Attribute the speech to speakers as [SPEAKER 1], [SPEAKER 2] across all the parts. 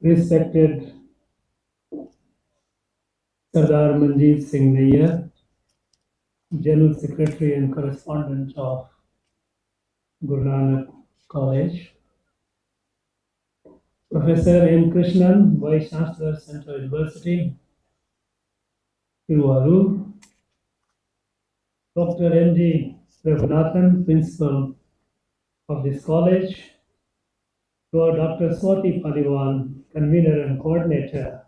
[SPEAKER 1] Respected Sardar Manjeet Singh Nair, General Secretary and Correspondent of Guru Nanak College, Professor M. Krishnan, Vice Chancellor, Central University, Tiruvarur, Dr. M.G. Raghunathan, Principal of this college, to our Dr. Swati Paliwal, Convener and Coordinator,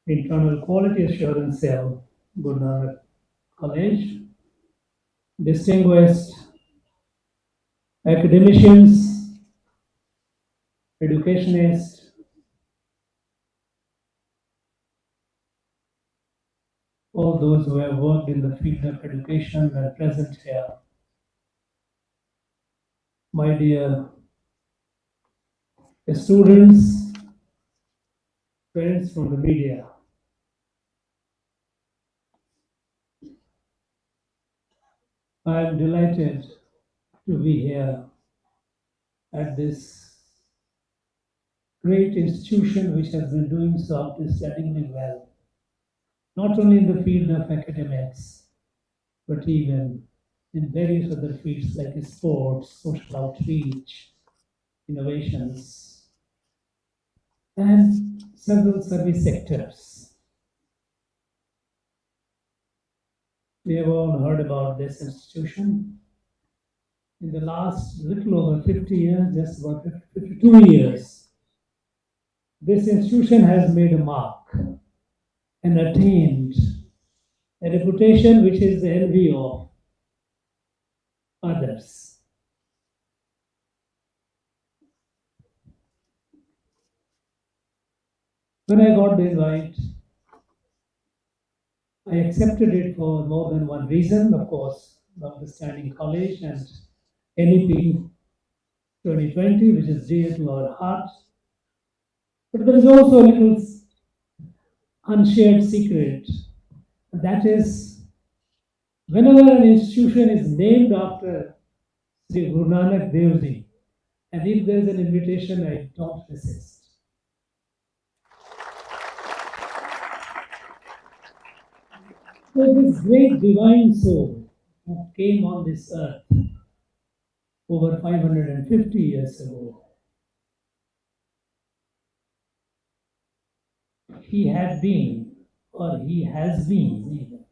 [SPEAKER 1] Internal Quality Assurance Cell, Guru Nanak College, distinguished academicians, educationists, all those who have worked in the field of education are present here. My dear students, friends from the media, I am delighted to be here at this great institution which has been doing so outstandingly well, not only in the field of academics, but even in various other fields like sports, social outreach, innovations, and several service sectors. We have all heard about this institution. In the last little over 50 years, just about 52 years, this institution has made a mark and attained a reputation which is the envy of others. When I got the invite, I accepted it for more than one reason, of course, notwithstanding college and NEP 2020, which is dear to our hearts. But there is also a little unshared secret, and that is whenever an institution is named after Sri Guru Nanak Dev Ji, and if there is an invitation, I don't resist. So this great divine soul who came on this earth over 550 years ago, he had been, or he has been even,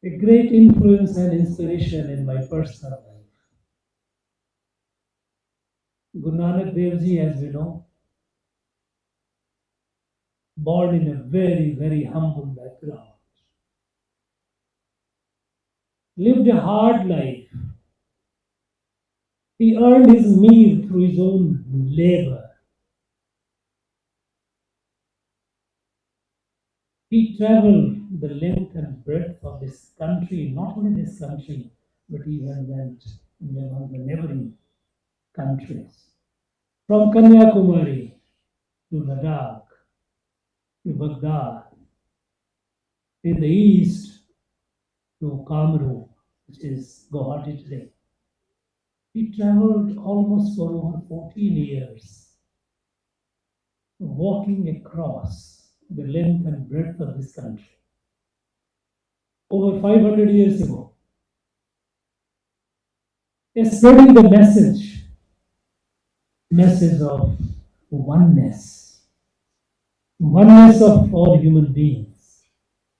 [SPEAKER 1] a great influence and inspiration in my personal life. Guru Nanak Dev Ji, as we know, born in a very, very humble background, lived a hard life. He earned his meal through his own labor. He traveled the length and breadth of this country, not only this country, but even went among the neighboring countries. From Kanyakumari to Ladakh to Baghdad, in the east to Kamru, which is Guwahati today. He traveled almost for over 14 years, walking across the length and breadth of this country. Over 500 years ago, spreading the message of oneness of all human beings,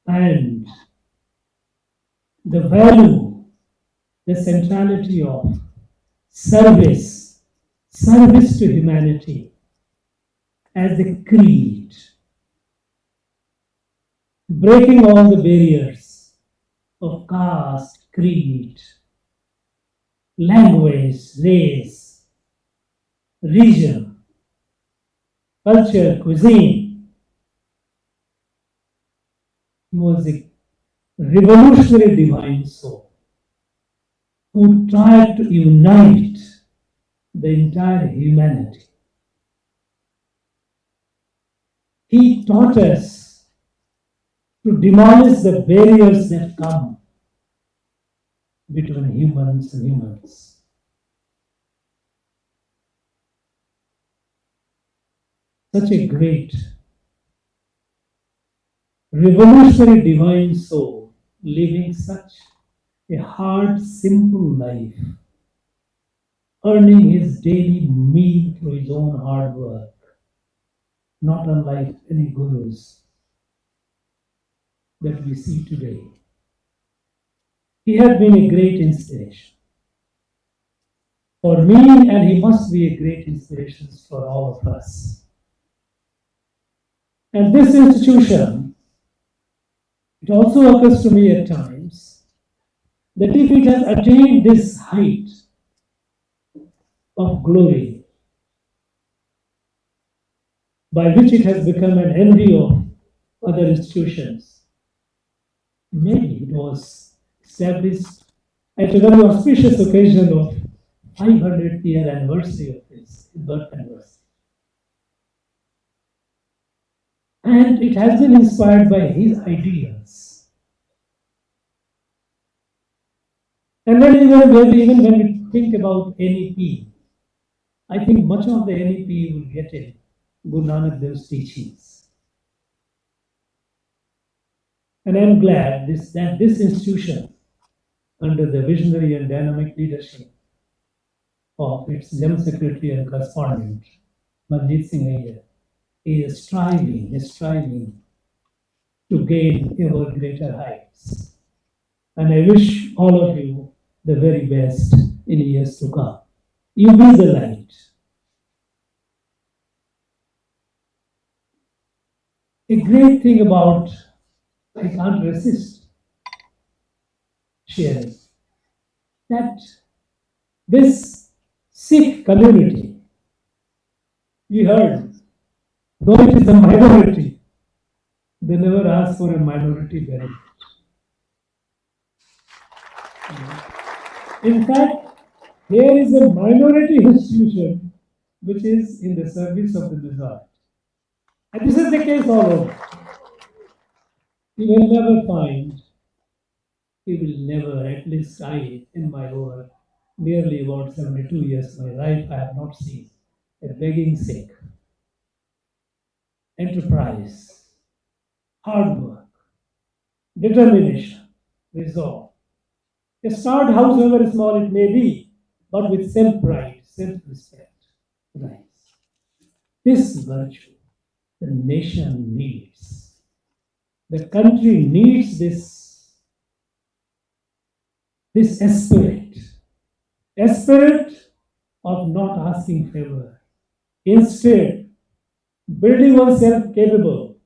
[SPEAKER 1] and the value, the centrality of service to humanity as the creed, breaking all the barriers of caste, creed, language, race, region, culture, cuisine. He was a revolutionary divine soul who tried to unite the entire humanity. He taught us to demolish the barriers that come between humans and humans. such a great, revolutionary divine soul, living such a hard, simple life, earning his daily meal through his own hard work, not unlike any gurus that we see today. He has been a great inspiration for me, and he must be a great inspiration for all of us. And this institution, it also occurs to me at times that if it has attained this height of glory, by which it has become an envy of other institutions, maybe it was established at a very auspicious occasion of 500th year anniversary of his birth anniversary. And it has been inspired by his ideals. And even when we think about NEP, I think much of the NEP will get in Guru Nanak Dev's teachings. And I'm glad that this institution, under the visionary and dynamic leadership of its General Secretary and correspondent, Manjeet Singh Iyer, is striving to gain ever greater heights. And I wish all of you the very best in years to come. You be the light. A great thing about, I can't resist sharing, that this Sikh community, we heard, though it is a minority, they never ask for a minority benefit. In fact, here is a minority institution which is in the service of the majority. And this is the case all over. You will never find, you will never, at least I, in my over nearly about 72 years of my life, I have not seen a begging Sikh. Enterprise, hard work, determination, resolve. A starred house, however small it may be, but with self-pride, self-respect, rise. This virtue the nation needs. The country needs this spirit of not asking favor. Instead, building oneself capable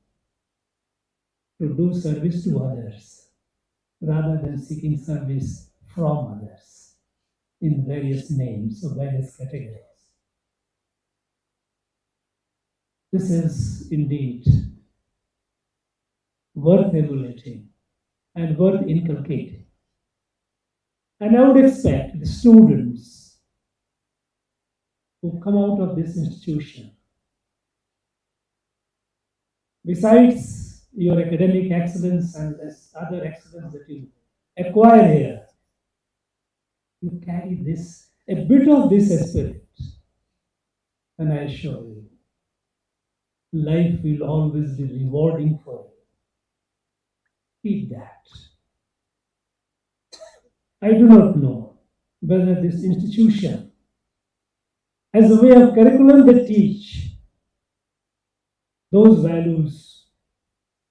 [SPEAKER 1] to do service to others rather than seeking service from others in various names or various categories. This is indeed worth emulating and worth inculcating. And I would expect the students who come out of this institution, besides your academic excellence and other excellence that you acquire here, you carry a bit of this spirit. And I assure you, life will always be rewarding for you. Keep that. I do not know whether this institution has a way of curriculum that teach those values,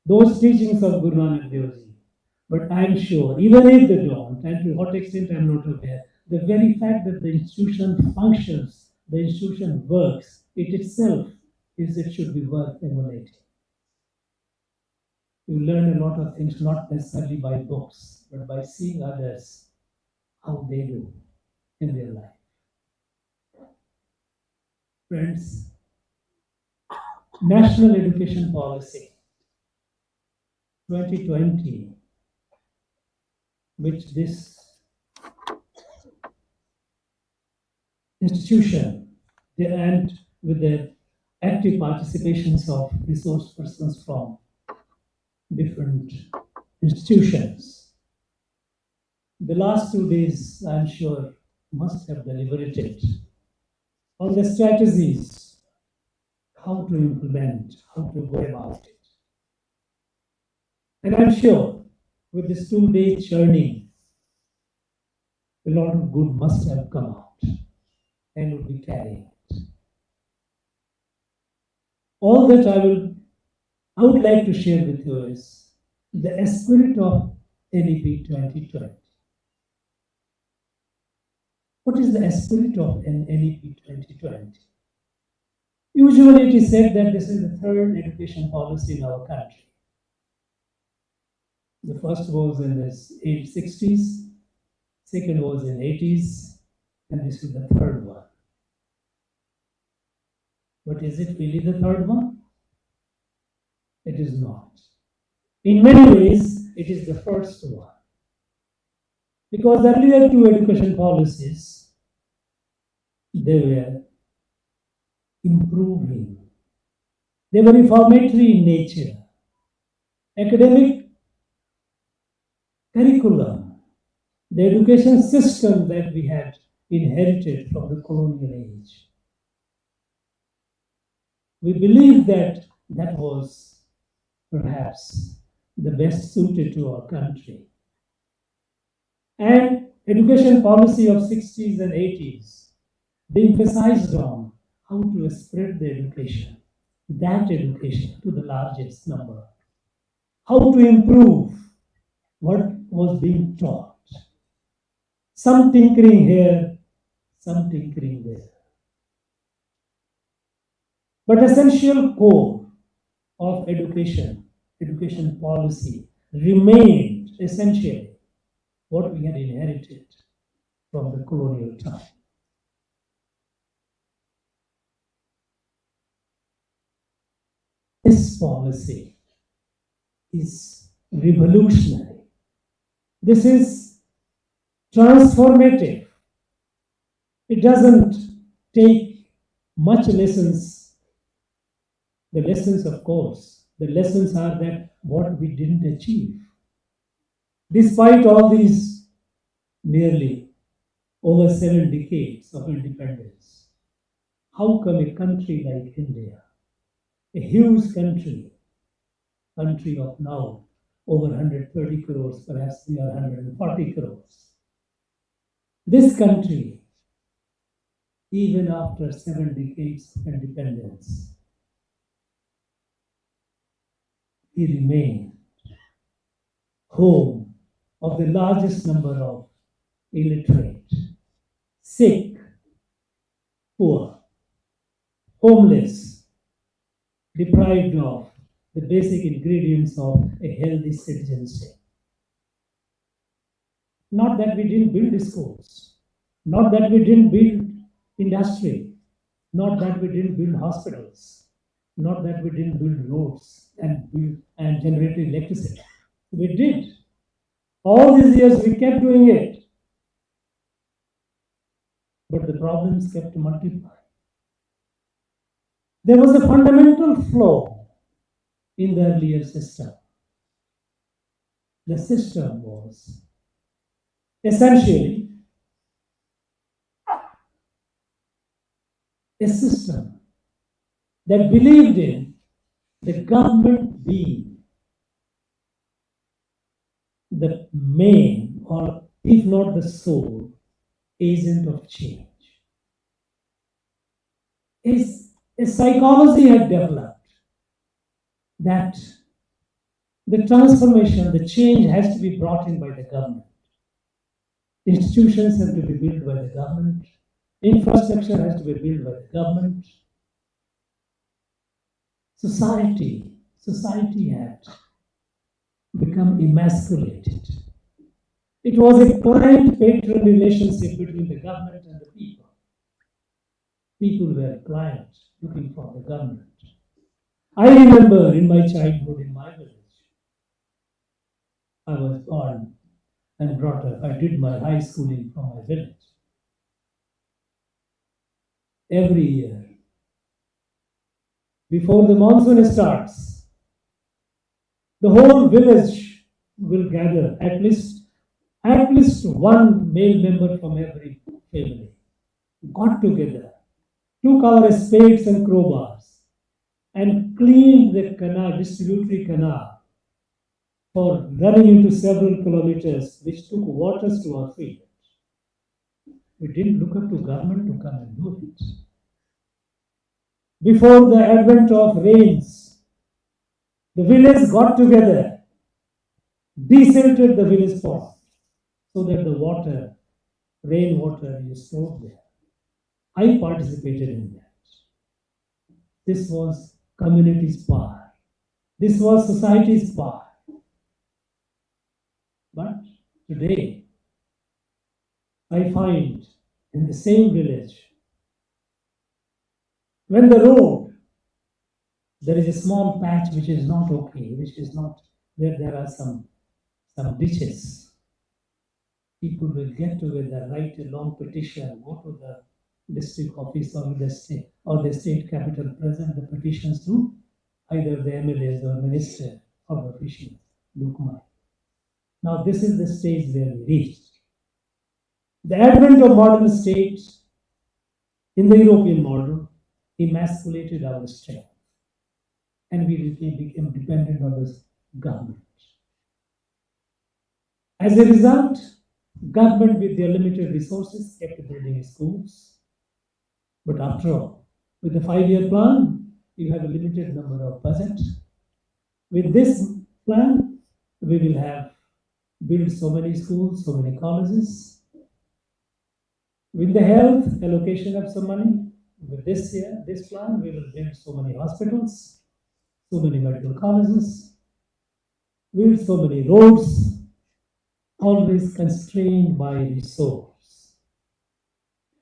[SPEAKER 1] those teachings of Guru Nanak Dev Ji. But I am sure, even if they don't, and to what extent I am not aware, the very fact that the institution functions, the institution works, it itself it should be worth emulating. You learn a lot of things not necessarily by books, but by seeing others how they do in their life. Friends, National Education Policy 2020, which this institution and with the active participations of resource persons from different institutions. The last 2 days, I'm sure, must have deliberated on the strategies, how to implement, how to go about it. And I'm sure with this 2 day journey, a lot of good must have come out and would be carrying it. All that I would like to share with you is the spirit of NEP 2020. What is the spirit of an NEP 2020? Usually it is said that this is the third education policy in our country. The first was in the 60s, second was in 80s, and this is the third one. But is it really the third one? It is not. In many ways, it is the first one. Because the earlier two education policies, they were improving. They were reformatory in nature. Academic curriculum, the education system that we had inherited from the colonial age. We believe that that was perhaps the best suited to our country. And education policy of 60s and 80s, they emphasized on how to spread the education, that education to the largest number, how to improve what was being taught. Some tinkering here, some tinkering there. But essential core of education policy remained essentially what we had inherited from the colonial time. This policy is revolutionary. This is transformative. It doesn't take much lessons. The lessons, of course, the lessons are that what we didn't achieve. Despite all these nearly over 7 decades of independence, how come a country like India, a huge country of now over 130 crores, perhaps we are 140 crores. This country, even after 7 decades of independence, we remain home of the largest number of illiterate, sick, poor, homeless, deprived of the basic ingredients of a healthy citizenship. Not that we didn't build schools, not that we didn't build industry, not that we didn't build hospitals, not that we didn't build roads and generate electricity. We did. All these years we kept doing it. But the problems kept multiplying. There was a fundamental flaw in the earlier system. The system was essentially a system that believed in the government being the main, or if not the sole, agent of change. A psychology had developed that the transformation, the change has to be brought in by the government. Institutions have to be built by the government. Infrastructure has to be built by the government. Society had become emasculated. It was a client-patron relationship between the government and the people. People were clients looking for the government. I remember in my childhood in my village, I was born and brought up. I did my high schooling from my village. Every year, before the monsoon starts, the whole village will gather, at least one male member from every family got together, took our spades and crowbars, and cleaned the canal, distributory canal, for running into several kilometers, which took waters to our feet. We didn't look up to government to come and do it. Before the advent of rains, the village got together, desilted the village pond so that the water, rainwater, is stored there. I participated in that. This was community's power. This was society's power. But today, I find in the same village, when the road, there is a small patch which is not okay, which is not where there are some ditches. People will get together, write a long petition, go to the district office or the state capital, present the petitions to either the MLAs or minister or the officials. Look, now this is the stage where we reached. The advent of modern states in the European model emasculated our strength, and we became dependent on the government. As a result, government with their limited resources kept building schools. But after all, with the 5-year plan, you have a limited number of budget. With this plan, we will have built so many schools, so many colleges. With the health allocation of some money, with this plan, we will build so many hospitals, so many medical colleges, build so many roads, always constrained by resource.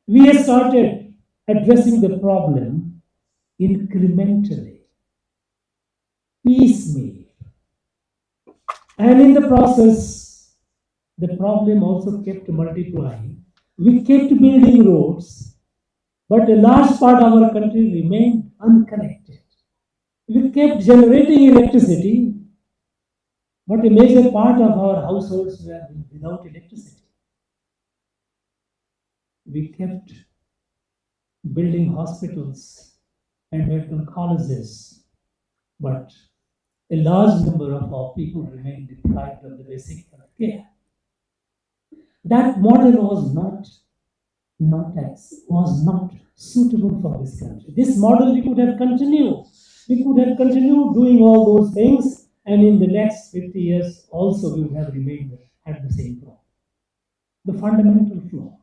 [SPEAKER 1] We have started addressing the problem incrementally, piecemeal. And in the process, the problem also kept multiplying. We kept building roads, but a large part of our country remained unconnected. We kept generating electricity, but a major part of our households were without electricity. We kept building hospitals and medical colleges, but a large number of our people remained deprived of the basic health care. That model was not suitable for this country. This model we could have continued. We could have continued doing all those things, and in the next 50 years also we would have remained at the same problem. The fundamental flaw.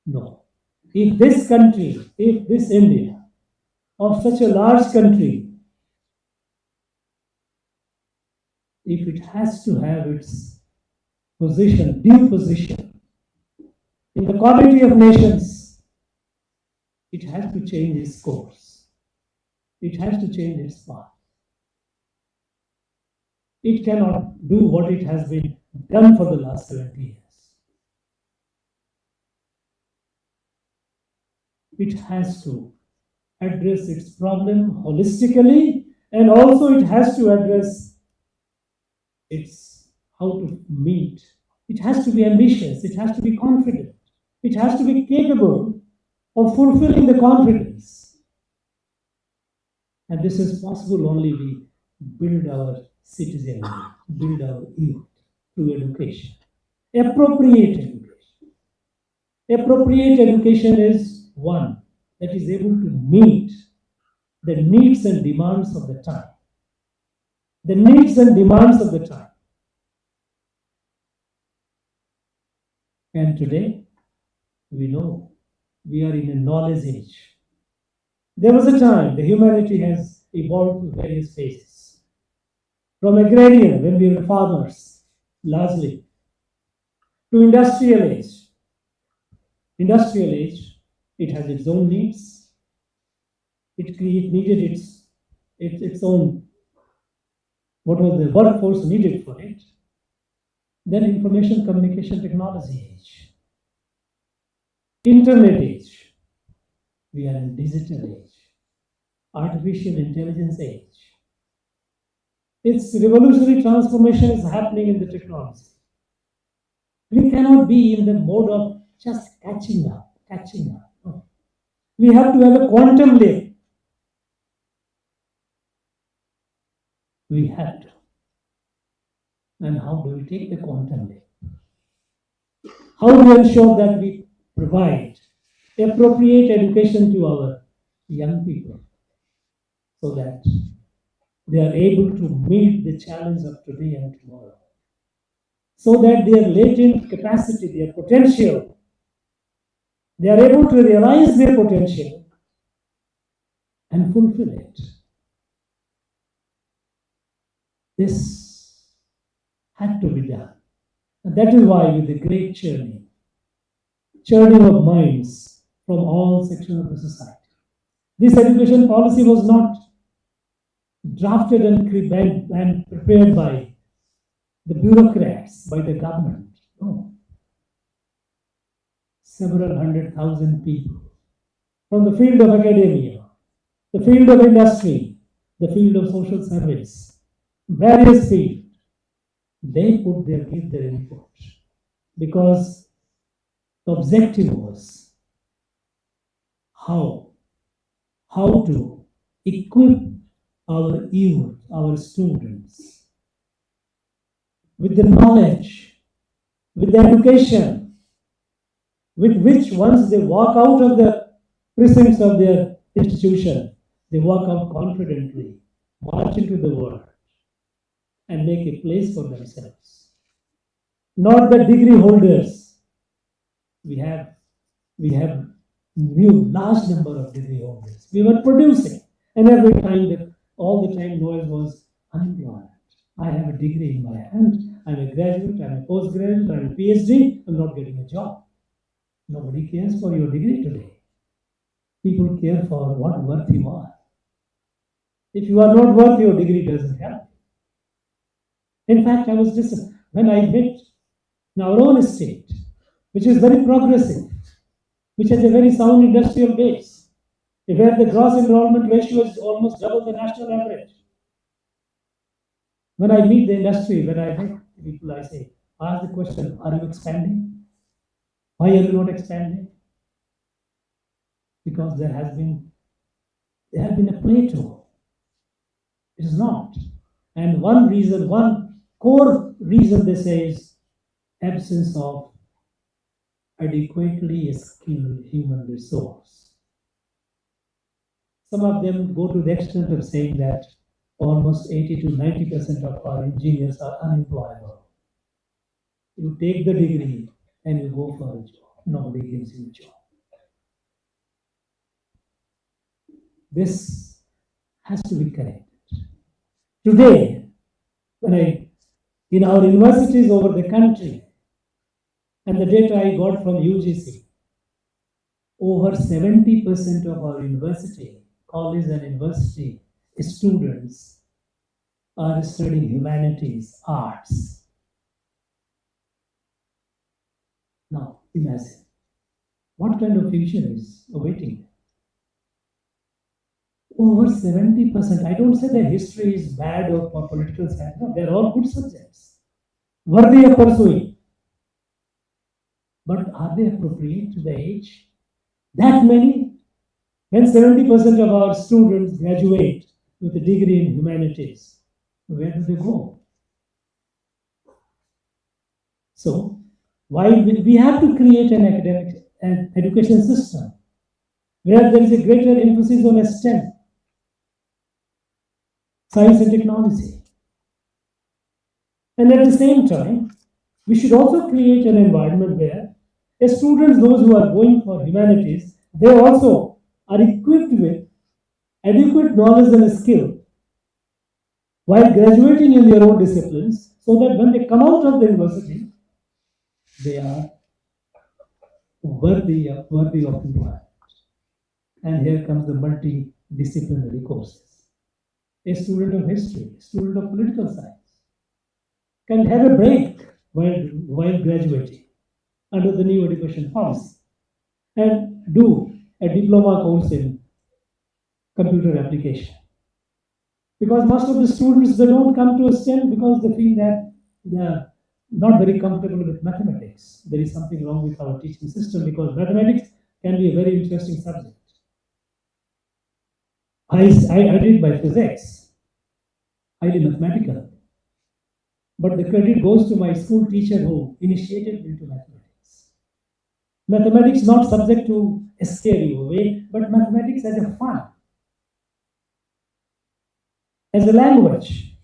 [SPEAKER 1] No. If this country, if this India, of such a large country, if it has to have its position, due position, in the community of nations, it has to change its course. It has to change its path. It cannot do what it has been done for the last 70 years. It has to address its problem holistically, and also it has to address its how to meet. It has to be ambitious, it has to be confident, it has to be capable of fulfilling the confidence. And this is possible only we build our citizenry, build our youth through education. Appropriate education. Appropriate education is one that is able to meet the needs and demands of the time. The needs and demands of the time. And today, we know we are in a knowledge age. There was a time the humanity has evolved to various phases. From agrarian, when we were farmers, largely, to industrial age. Industrial age, it has its own needs. It needed its own, what was the workforce needed for it. Then information communication technology age. Internet age. We are in digital age. Artificial intelligence age. Its revolutionary transformation is happening in the technology. We cannot be in the mode of just catching up. No. We have to have a quantum leap. We have to. And how do we take the quantum leap? How do we ensure that we provide appropriate education to our young people so that they are able to meet the challenge of today and tomorrow? So that their latent capacity, their potential, they are able to realize their potential and fulfill it. This had to be done. And that is why, with the great churning of minds from all sections of the society, this education policy was not drafted and prepared by the bureaucrats, by the government. No. Several 100,000 people from the field of academia, the field of industry, the field of social service, various fields, they give their input because the objective was how to equip our youth, our students, with the knowledge, with the education, with which once they walk out of the precincts of their institution, they walk out confidently, march into the world, and make a place for themselves. Not the degree holders. We have new large number of degree holders. We were producing, and every time all the time noise was unemployment. I have a degree in my hand. I'm a graduate. I'm a postgraduate. I'm a PhD. I'm not getting a job. Nobody cares for your degree today. People care for what worth you are. If you are not worth, your degree doesn't help. In fact, I was just when I met in our own state, which is very progressive, which has a very sound industrial base, where the gross enrollment ratio is almost double the national average. When I meet the industry, when I meet people, I say, ask the question, are you expanding? Why are you not expanding? Because there has been a plateau. It is not. And one core reason they say is absence of adequately skilled human resource. Some of them go to the extent of saying that almost 80 to 90% of our engineers are unemployable. You take the degree and you go for a job. Nobody gives you a job. This has to be corrected. Today, in our universities over the country, and the data I got from UGC, over 70% of our college and university students are studying humanities, arts. Now, imagine what kind of future is awaiting them. Over 70%. I don't say that history is bad or for political science. No, they're all good subjects, worthy of pursuing. But are they appropriate to the age? That many? When 70% of our students graduate with a degree in humanities, where do they go? So, while we have to create an academic and education system where there is a greater emphasis on STEM, science and technology. And at the same time, we should also create an environment where students, those who are going for humanities, they also are equipped with adequate knowledge and skill while graduating in their own disciplines, so that when they come out of the university, they are worthy of employment. And here comes the multidisciplinary courses. A student of history, a student of political science can have a break while graduating under the new education policy and do a diploma course in computer application. Because most of the students, they don't come to STEM because they feel that they are not very comfortable with mathematics. There is something wrong with our teaching system because mathematics can be a very interesting subject. I did my physics. highly mathematical. But the credit goes to my school teacher who initiated me to mathematics. Mathematics not subject to scare you away, but mathematics as a fun, as a language.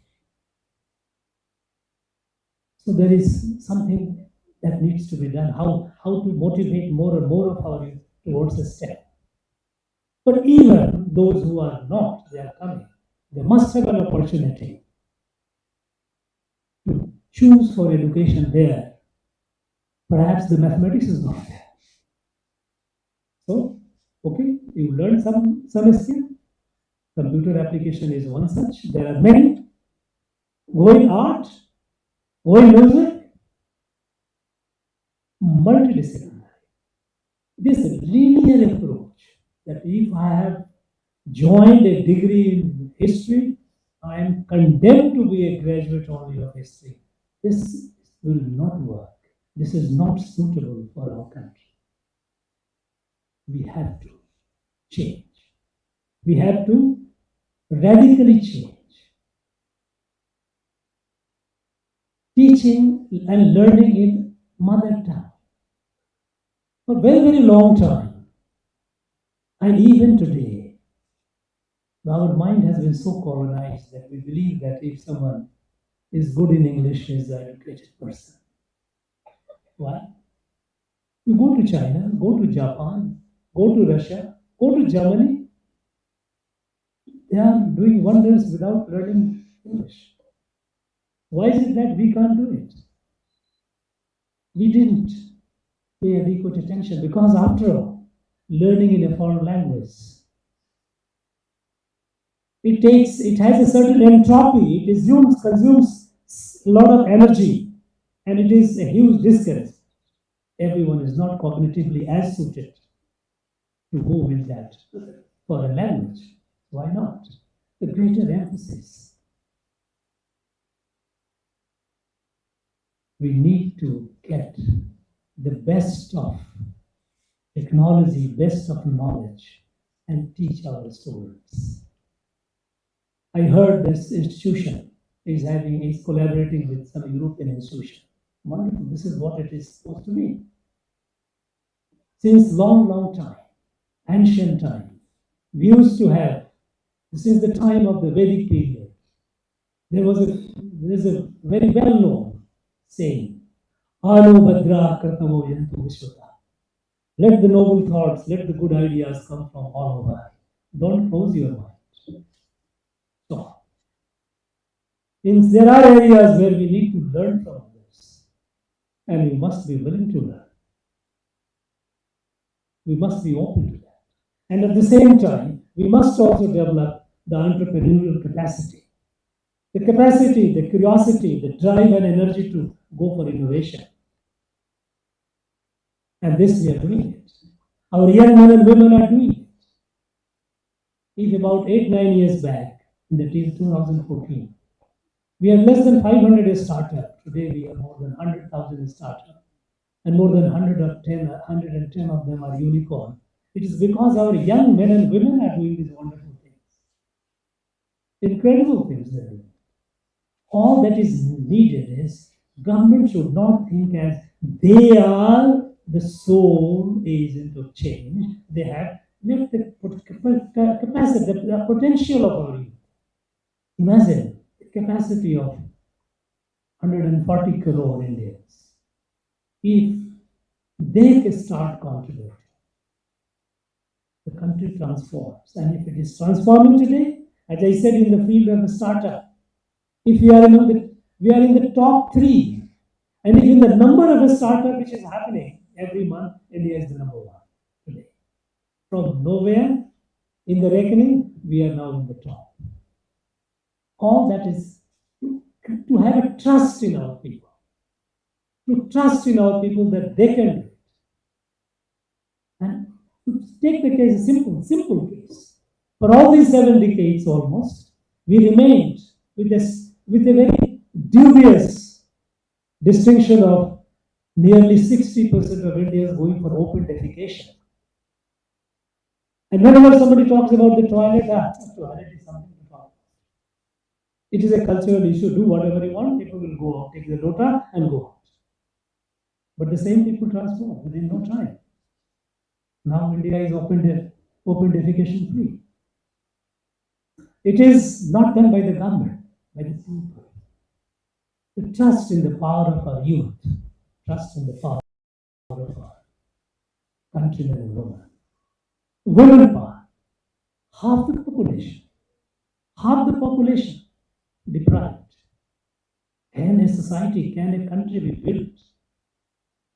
[SPEAKER 1] So there is something that needs to be done. How to motivate more and more of our youth towards a STEM. But even those who are not, they are coming. They must have an opportunity to choose for education there. Perhaps the mathematics is not there. So, okay, you learn some skill. Computer application is one such. There are many. Go in art, go in music, multidisciplinary. This linear approach that if I have joined a degree in history, I am condemned to be a graduate only of history. This will not work. This is not suitable for our country. We have to change. We have to radically change. Teaching and learning in mother tongue for a very, very long time. And even today, our mind has been so colonized that we believe that if someone is good in English, he is an educated person. Why? You go to China, go to Japan, go to Russia, go to Germany, they are doing wonders without learning English. Why is it that we can't do it? We didn't pay adequate attention because, after all, learning in a foreign language, it has a certain entropy, it consumes a lot of energy, and it is a huge distance. Everyone is not cognitively as suited to go with that for a language. Why not? The greater emphasis. We need to get the best of technology, best of knowledge, and teach our students. I heard this institution is collaborating with some European institution. Wonderful. This is what it is supposed to be. Since long, long time, ancient time, we used to have, since the time of the Vedic period, there is a very well known saying, Alo Bhadra Kartamo Yantu Vishwata. Let the noble thoughts, let the good ideas come from all over. Don't close your mind. So, there are areas where we need to learn from others, and we must be willing to learn. We must be open to that. And at the same time, we must also develop the entrepreneurial capacity. The capacity, the curiosity, the drive and energy to go for innovation. And this we are doing it. Our young men and women are doing it. If about 8-9 years back, in the year 2014, we had less than 500 a startup. Today we have more than 100,000 startup. And more than 110 of them are unicorn. It is because our young men and women are doing these wonderful things. Incredible things they're doing. All that is needed is government should not think as they are the sole agent of change. They have left the capacity, the potential of our youth. Imagine the capacity of 140 crore Indians. If they can start contributing, the country transforms. And if it is transforming today, as I said, in the field of a startup, if we are in the top 3, and if in the number of a startup which is happening every month, India is the number 1 today. From nowhere in the reckoning, we are now in the top. All that is to have a trust in our people, to trust in our people that they can do it. And to take the case, a simple case. For all these 7 decades almost, we remained with a very dubious distinction of nearly 60% of Indians going for open defecation. And whenever somebody talks about the toilet is something to talk about. It is a cultural issue. Do whatever you want. People will go out, take the lota and go out. But the same people transform within no time. Now India is open defecation free. It is not done by the government, by the people. The trust in the power of our youth, trust in the power of our countrymen and women. Women power, half the population deprived. Can a society, can a country be built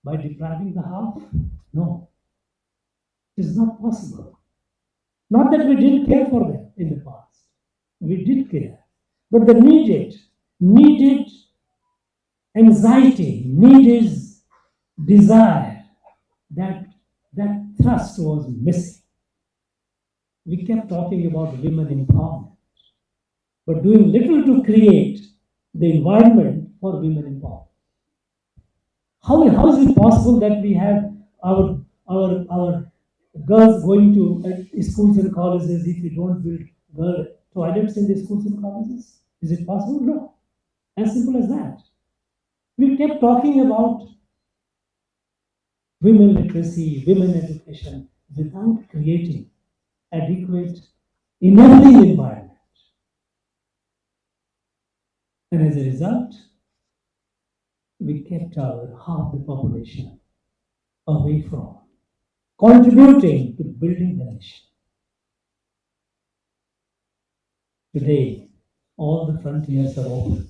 [SPEAKER 1] by depriving the half? No, it is not possible. Not that we didn't care for them in the past. We did care. But the needed anxiety, needed desire, that, that thrust was missing. We kept talking about women empowerment, but doing little to create the environment for women empowerment. How is it possible that we have our girls going to schools and colleges if we don't build girl toilets in the schools and colleges? Is it possible? No. As simple as that. We kept talking about women literacy, women education, without creating adequate, enabling environment. And as a result, we kept our half the population away from contributing to building the nation. Today, all the frontiers are open.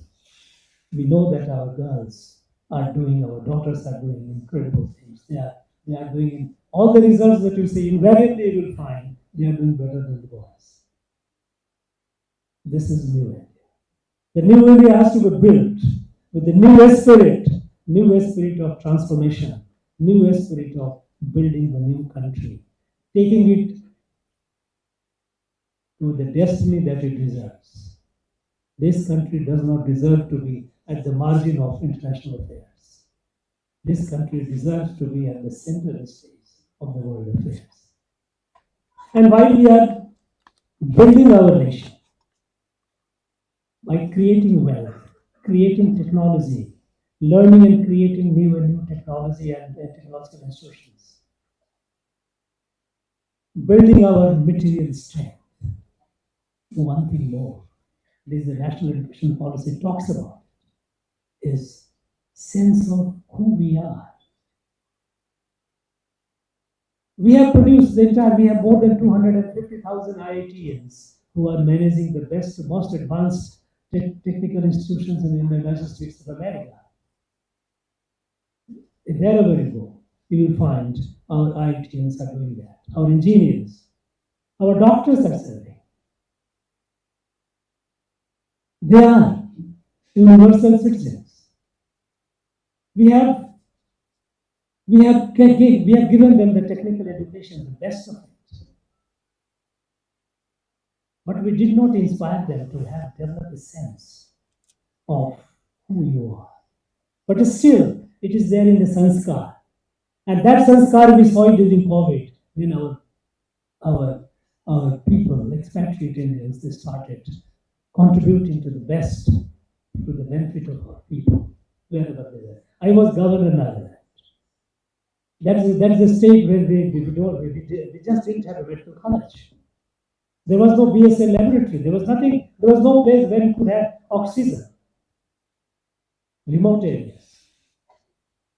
[SPEAKER 1] We know that our girls are doing, our daughters are doing incredible things. They are doing all the results that you see, invariably you will find they are doing better than the boys. This is new India. The new India has to be built with the new spirit of transformation, new spirit of building the new country, taking it to the destiny that it deserves. This country does not deserve to be at the margin of international affairs. This country deserves to be at the center stage of the world affairs. And while we are building our nation by creating wealth, creating technology, learning and creating new technology and technological institutions, building our material strength. One thing more, this the national education policy talks about, is sense of who we are. We have produced we have more than 250,000 IITians who are managing the best, most advanced technical institutions in the United States of America. Wherever you go, you will find our IITians are doing that, our engineers, our doctors are serving. They are universal citizens. We have given them the technical education, the best of it. But we did not inspire them to have developed a sense of who you are. But still, it is there in the sanskar. And that sanskar we saw it during COVID when our people, expatriate Indians, they started contributing to the best, to the benefit of our people, wherever they were. I was governor in Nagaland. That's the state where we just didn't have a medical college. There was no BSL laboratory. There was nothing. There was no place where you could have oxygen. Remote areas.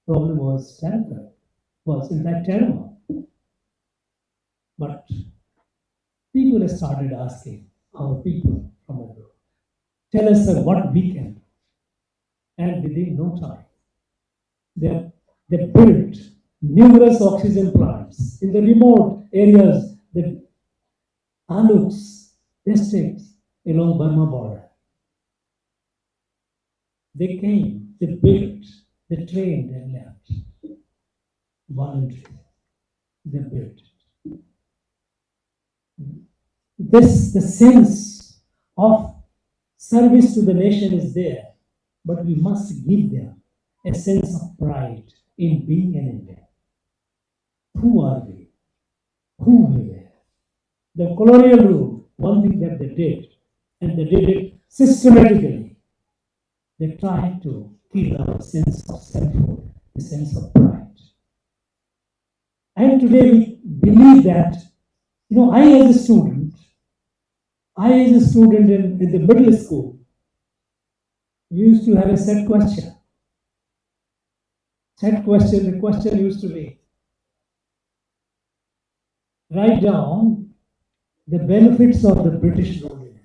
[SPEAKER 1] Problem was terrible. Was in fact terrible. But people started asking our people from abroad, tell us what we can do. And within no time, they built numerous oxygen plants in the remote areas, the taluks, districts along Burma border. They came, they built, they trained and left. Voluntary. They built. The sense of service to the nation is there, but we must give them a sense of pride in being an Indian. Who are we? Who we were? The colonial rule, one thing that they did, and they did it systematically. They tried to kill our sense of selfhood, the sense of pride. And today we believe that, I as a student in the middle school, we used to have a set question. The question used to be, write down the benefits of the British rule in India.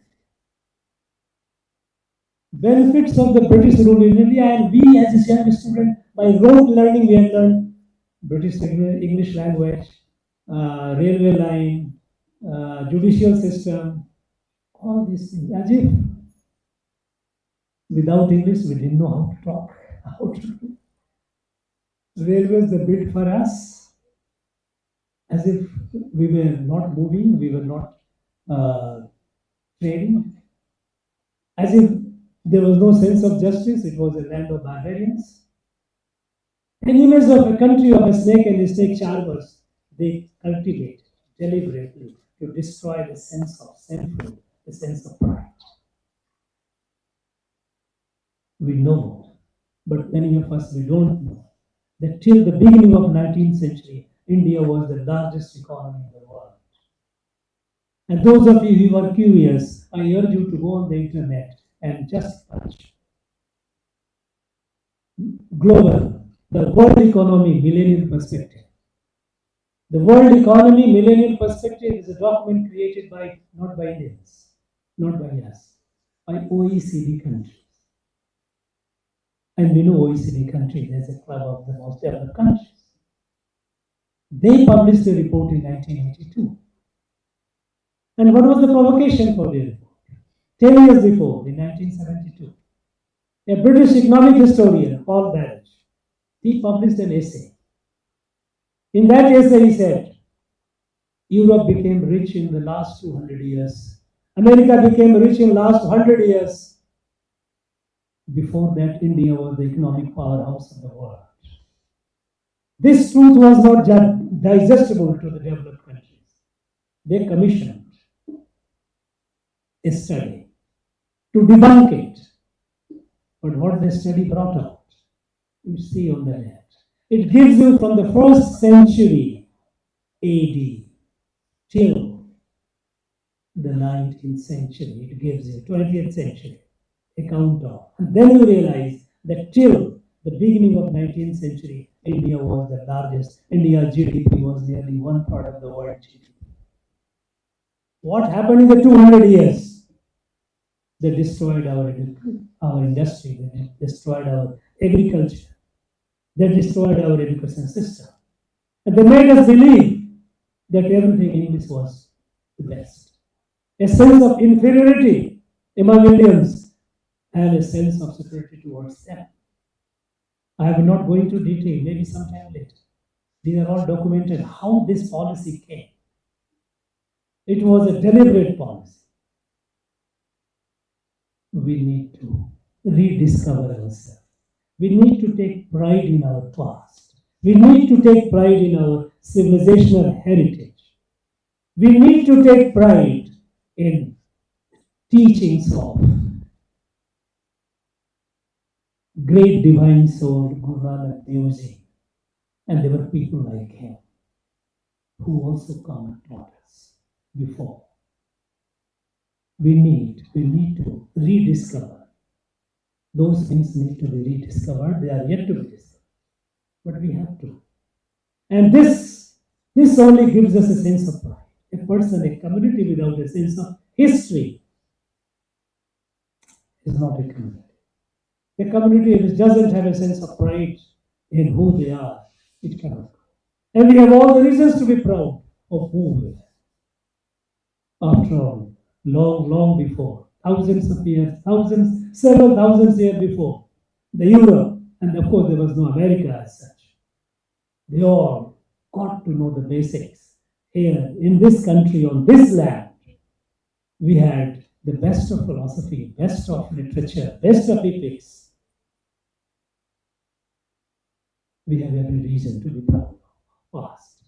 [SPEAKER 1] Benefits of the British rule in India, and we as a young student, by rote learning, we have learned British English language, railway line, judicial system, all these things. As if without English, we didn't know how to talk, how to railways they built for us, as if we were not moving, we were not trading, as if there was no sense of justice, it was a land of barbarians. An image of a country of a snake and a snake charmers, they cultivate deliberately to destroy the sense of selfhood, the sense of pride. We know, but many of us we don't know that till the beginning of 19th century, India was the largest economy in the world. And those of you who are curious, I urge you to go on the internet and just search global, the world economy millennium perspective. The world economy millennium perspective is a document created by, not by Indians, not by us, by OECD countries. And we know OECD countries as a club of the most developed countries. They published a report in 1982. And what was the provocation for the report? 10 years before, in 1972, a British economic historian, Paul Barrage, he published an essay. In that essay, he said, Europe became rich in the last 200 years. America became rich in the last 100 years. Before that, India was the economic powerhouse of the world. This truth was not digestible to the developed countries. They commissioned a study to debunk it. But what the study brought out, you see on the left. It gives you from the first century AD till the 19th century. It gives you 20th century account of. And then you realize that till the beginning of 19th century, India was the largest. India's GDP was nearly 1/3 of the world GDP. What happened in the 200 years? They destroyed our industry, they destroyed our agriculture, they destroyed our education system. And they made us believe that everything English was the best. A sense of inferiority among Indians and a sense of superiority towards them. I am not going to detail, maybe sometime later. These are all documented how this policy came. It was a deliberate policy. We need to rediscover ourselves. We need to take pride in our past. We need to take pride in our civilizational heritage. We need to take pride in teachings of great divine soul Guru Nanak Dev Ji. And there were people like him who also come and taught us before. We need to rediscover. Those things need to be rediscovered. They are yet to be discovered. But we have to. And this only gives us a sense of pride. A person, a community without a sense of history is not a community. A community which doesn't have a sense of pride in who they are, it cannot grow. And we have all the reasons to be proud of who we are. After all, long before, thousands of years, several thousands years before, the Europe, and of course there was no America as such, they all got to know the basics. Here, in this country, on this land, we had the best of philosophy, best of literature, best of epics. We have every reason to be proud of past.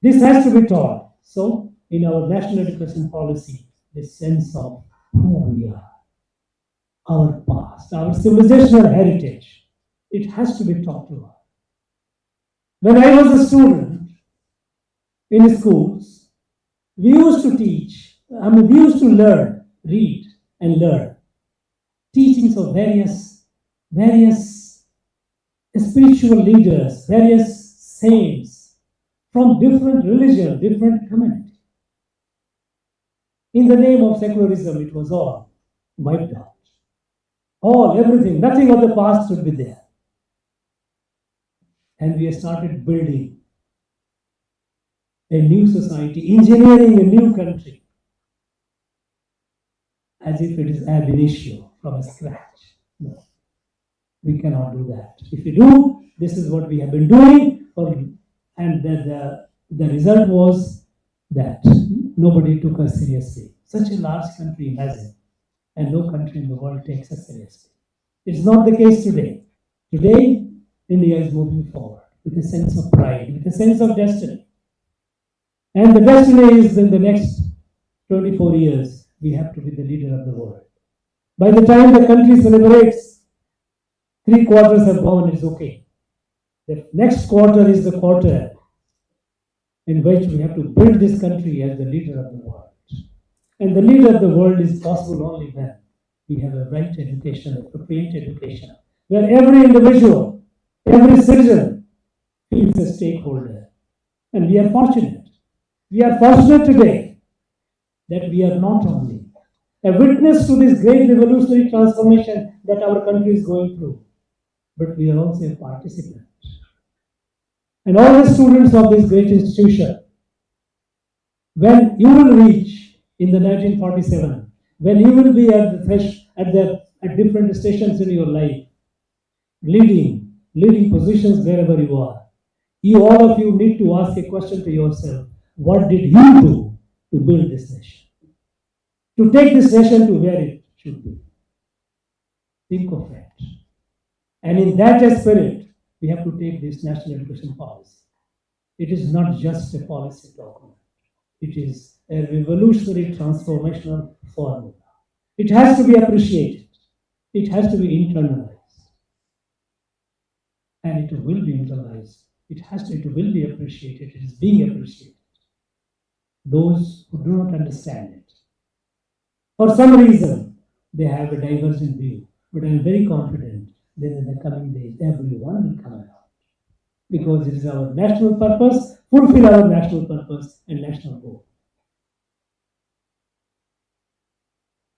[SPEAKER 1] This has to be taught. So, in our national education policy, this sense of who we are, our past, our civilizational heritage. It has to be taught to us. When I was a student in schools, we used to teach, we used to learn, read and learn teachings of various spiritual leaders, various saints from different religion, different community. In the name of secularism, it was all wiped out. All, everything, nothing of the past should be there. And we started building a new society, engineering a new country, as if it is ab initio, from scratch. No, we cannot do that. If we do, this is what we have been doing, and the result was that nobody took us seriously. Such a large country, imagine, and no country in the world takes us seriously. It's not the case today. Today, India is moving forward with a sense of pride, with a sense of destiny. And the destiny is in the next 24 years, we have to be the leader of the world. By the time the country celebrates, 3 quarters have gone, it's okay. The next quarter is the quarter in which we have to build this country as the leader of the world. And the leader of the world is possible only when we have a right education, appropriate education, where every individual, every citizen feels a stakeholder. And we are fortunate. We are fortunate today that we are not only a witness to this great revolutionary transformation that our country is going through, but we are also a participant. And all the students of this great institution, when you will reach in the 1947, when you will be at different stations in your life, leading positions wherever you are, all of you need to ask a question to yourself: what did you do to build this nation? To take this nation to where it should be. Think of it. And in that spirit, we have to take this national education policy. It is not just a policy document. It is a revolutionary transformational formula. It has to be appreciated. It has to be internalized. And it will be internalized. It will be appreciated. It is being appreciated. Those who do not understand it, for some reason, they have a divergent view. But I am very confident that in the coming days, everyone will come around. Because it is our national purpose, fulfill our national purpose and national goal.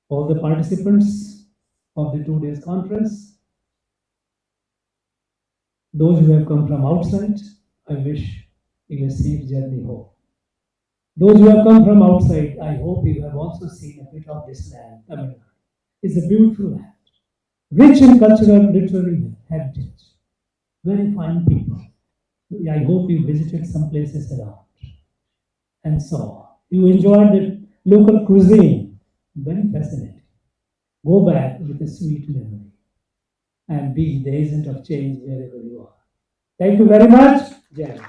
[SPEAKER 1] All the participants of the 2 days conference, those who have come from outside, I wish you a safe journey home. Those who have come from outside, I hope you have also seen a bit of this land, Tamil Nadu. It's a beautiful land, rich in cultural, literary heritage, very fine people. I hope you visited some places around and saw. You enjoyed the local cuisine, very fascinating. Go back with a sweet memory and be the agent of change wherever you are. Thank you very much. Jai.